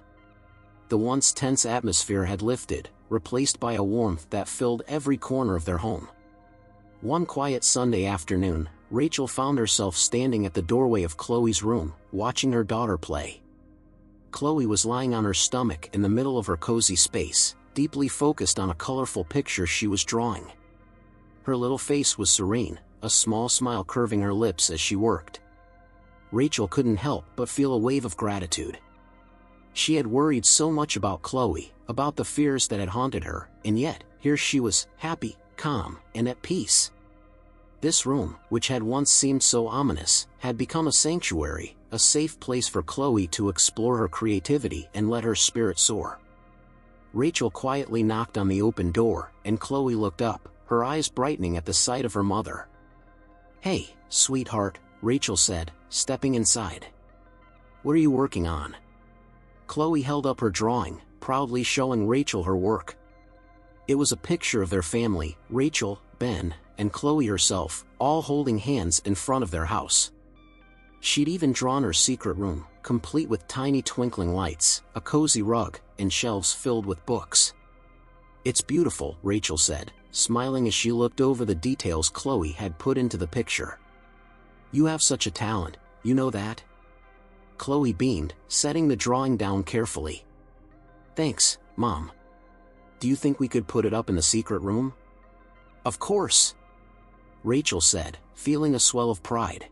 The once tense atmosphere had lifted, replaced by a warmth that filled every corner of their home. One quiet Sunday afternoon, Rachel found herself standing at the doorway of Chloe's room, watching her daughter play. Chloe was lying on her stomach in the middle of her cozy space, deeply focused on a colorful picture she was drawing. Her little face was serene, a small smile curving her lips as she worked. Rachel couldn't help but feel a wave of gratitude. She had worried so much about Chloe, about the fears that had haunted her, and yet, here she was, happy, calm, and at peace. This room, which had once seemed so ominous, had become a sanctuary, a safe place for Chloe to explore her creativity and let her spirit soar. Rachel quietly knocked on the open door, and Chloe looked up, her eyes brightening at the sight of her mother. "Hey, sweetheart," Rachel said, stepping inside. "What are you working on?" Chloe held up her drawing, proudly showing Rachel her work. It was a picture of their family, Rachel, Ben, and Chloe herself, all holding hands in front of their house. She'd even drawn her secret room, complete with tiny twinkling lights, a cozy rug, and shelves filled with books. "It's beautiful," Rachel said, smiling as she looked over the details Chloe had put into the picture. "You have such a talent, you know that?" Chloe beamed, setting the drawing down carefully. "Thanks, Mom. Do you think we could put it up in the secret room?" "Of course," Rachel said, feeling a swell of pride.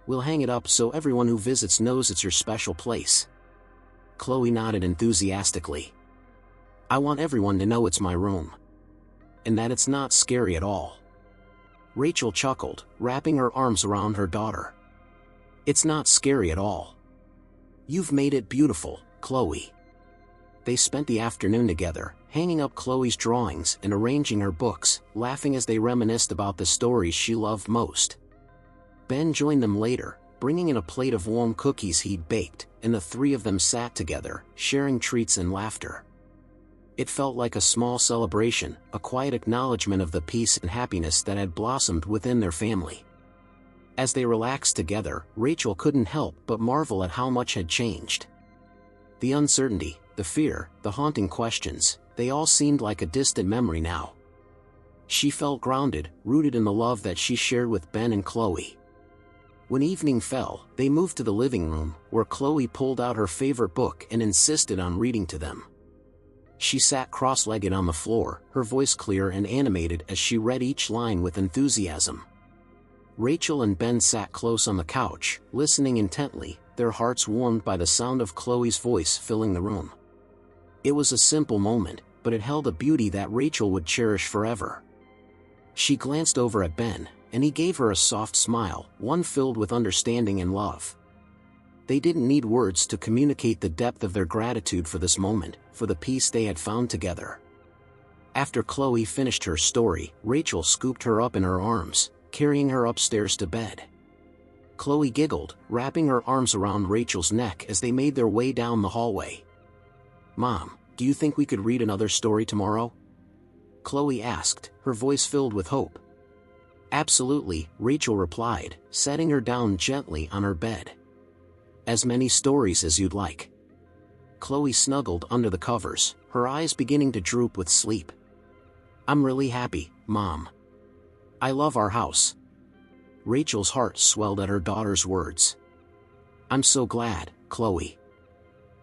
"We'll hang it up so everyone who visits knows it's your special place." Chloe nodded enthusiastically. "I want everyone to know it's my room. And that it's not scary at all." Rachel chuckled, wrapping her arms around her daughter. "It's not scary at all. You've made it beautiful, Chloe." They spent the afternoon together, hanging up Chloe's drawings and arranging her books, laughing as they reminisced about the stories she loved most. Ben joined them later, bringing in a plate of warm cookies he'd baked, and the three of them sat together, sharing treats and laughter. It felt like a small celebration, a quiet acknowledgement of the peace and happiness that had blossomed within their family. As they relaxed together, Rachel couldn't help but marvel at how much had changed. The uncertainty, the fear, the haunting questions, they all seemed like a distant memory now. She felt grounded, rooted in the love that she shared with Ben and Chloe. When evening fell, they moved to the living room, where Chloe pulled out her favorite book and insisted on reading to them. She sat cross-legged on the floor, her voice clear and animated as she read each line with enthusiasm. Rachel and Ben sat close on the couch, listening intently, their hearts warmed by the sound of Chloe's voice filling the room. It was a simple moment, but it held a beauty that Rachel would cherish forever. She glanced over at Ben, and he gave her a soft smile, one filled with understanding and love. They didn't need words to communicate the depth of their gratitude for this moment, for the peace they had found together. After Chloe finished her story, Rachel scooped her up in her arms, carrying her upstairs to bed. Chloe giggled, wrapping her arms around Rachel's neck as they made their way down the hallway. "Mom, do you think we could read another story tomorrow?" Chloe asked, her voice filled with hope. "Absolutely," Rachel replied, setting her down gently on her bed. "As many stories as you'd like." Chloe snuggled under the covers, her eyes beginning to droop with sleep. "I'm really happy, Mom. I love our house." Rachel's heart swelled at her daughter's words. "I'm so glad, Chloe.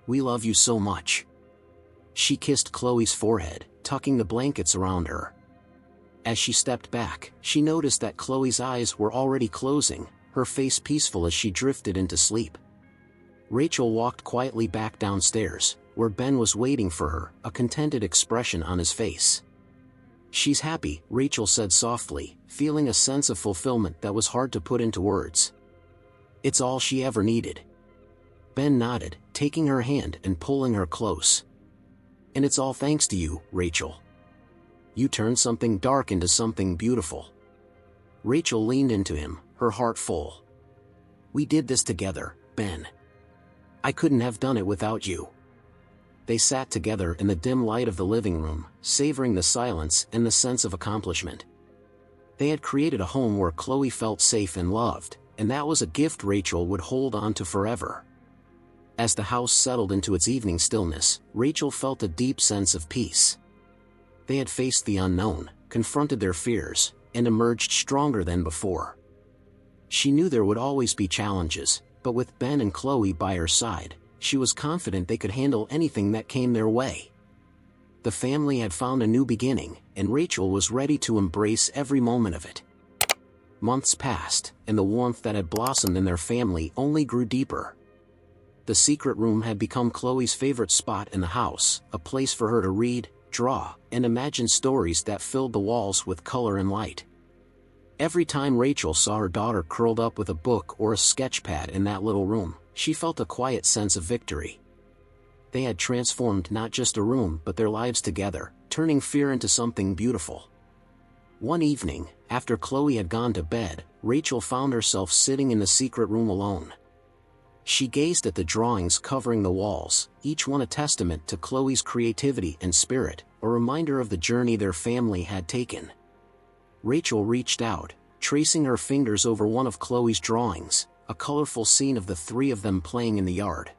We love you so much." She kissed Chloe's forehead, tucking the blankets around her. As she stepped back, she noticed that Chloe's eyes were already closing, her face peaceful as she drifted into sleep. Rachel walked quietly back downstairs, where Ben was waiting for her, a contented expression on his face. "She's happy," Rachel said softly, feeling a sense of fulfillment that was hard to put into words. "It's all she ever needed." Ben nodded, taking her hand and pulling her close. "And it's all thanks to you, Rachel. You turned something dark into something beautiful." Rachel leaned into him, her heart full. "We did this together, Ben. I couldn't have done it without you." They sat together in the dim light of the living room, savoring the silence and the sense of accomplishment. They had created a home where Chloe felt safe and loved, and that was a gift Rachel would hold on to forever. As the house settled into its evening stillness, Rachel felt a deep sense of peace. They had faced the unknown, confronted their fears, and emerged stronger than before. She knew there would always be challenges, but with Ben and Chloe by her side, she was confident they could handle anything that came their way. The family had found a new beginning, and Rachel was ready to embrace every moment of it. Months passed, and the warmth that had blossomed in their family only grew deeper. The secret room had become Chloe's favorite spot in the house, a place for her to read, draw, and imagine stories that filled the walls with color and light. Every time Rachel saw her daughter curled up with a book or a sketch pad in that little room, she felt a quiet sense of victory. They had transformed not just a room but their lives together, turning fear into something beautiful. One evening, after Chloe had gone to bed, Rachel found herself sitting in the secret room alone. She gazed at the drawings covering the walls, each one a testament to Chloe's creativity and spirit, a reminder of the journey their family had taken. Rachel reached out, tracing her fingers over one of Chloe's drawings, a colorful scene of the three of them playing in the yard.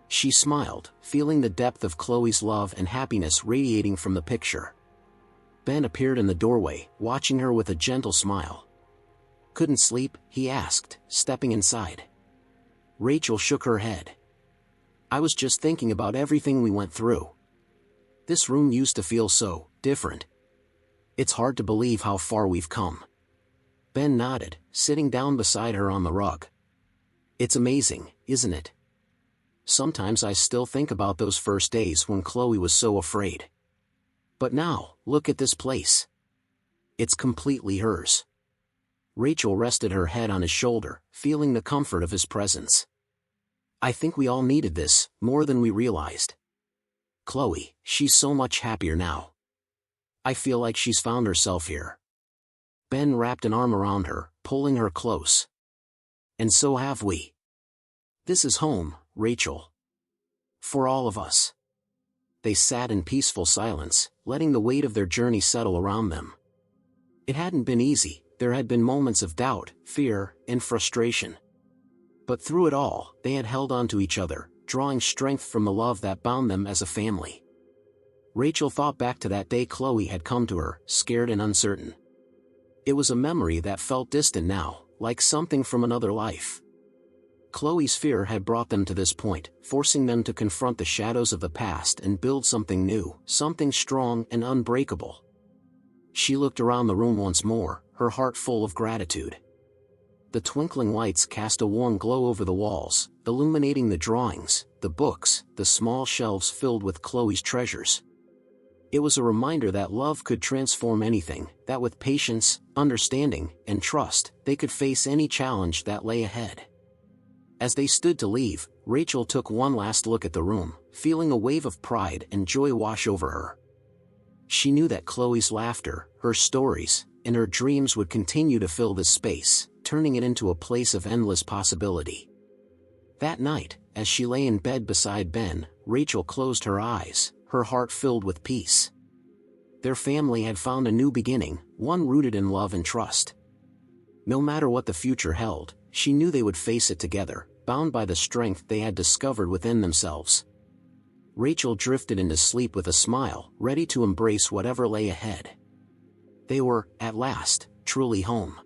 She smiled, feeling the depth of Chloe's love and happiness radiating from the picture. Ben appeared in the doorway, watching her with a gentle smile. "Couldn't sleep?" he asked, stepping inside. Rachel shook her head. "I was just thinking about everything we went through. This room used to feel so different. It's hard to believe how far we've come." Ben nodded, sitting down beside her on the rug. "It's amazing, isn't it? Sometimes I still think about those first days when Chloe was so afraid. But now, look at this place. It's completely hers." Rachel rested her head on his shoulder, feeling the comfort of his presence. "I think we all needed this, more than we realized. Chloe, she's so much happier now. I feel like she's found herself here." Ben wrapped an arm around her, pulling her close. "And so have we. This is home, Rachel. For all of us." They sat in peaceful silence, letting the weight of their journey settle around them. It hadn't been easy. There had been moments of doubt, fear, and frustration. But through it all, they had held on to each other, drawing strength from the love that bound them as a family. Rachel thought back to that day Chloe had come to her, scared and uncertain. It was a memory that felt distant now, like something from another life. Chloe's fear had brought them to this point, forcing them to confront the shadows of the past and build something new, something strong and unbreakable. She looked around the room once more, her heart full of gratitude. The twinkling lights cast a warm glow over the walls, illuminating the drawings, the books, the small shelves filled with Chloe's treasures. It was a reminder that love could transform anything, that with patience, understanding, and trust, they could face any challenge that lay ahead. As they stood to leave, Rachel took one last look at the room, feeling a wave of pride and joy wash over her. She knew that Chloe's laughter, her stories, and her dreams would continue to fill this space, turning it into a place of endless possibility. That night, as she lay in bed beside Ben, Rachel closed her eyes, her heart filled with peace. Their family had found a new beginning, one rooted in love and trust. No matter what the future held, she knew they would face it together, bound by the strength they had discovered within themselves. Rachel drifted into sleep with a smile, ready to embrace whatever lay ahead. They were, at last, truly home.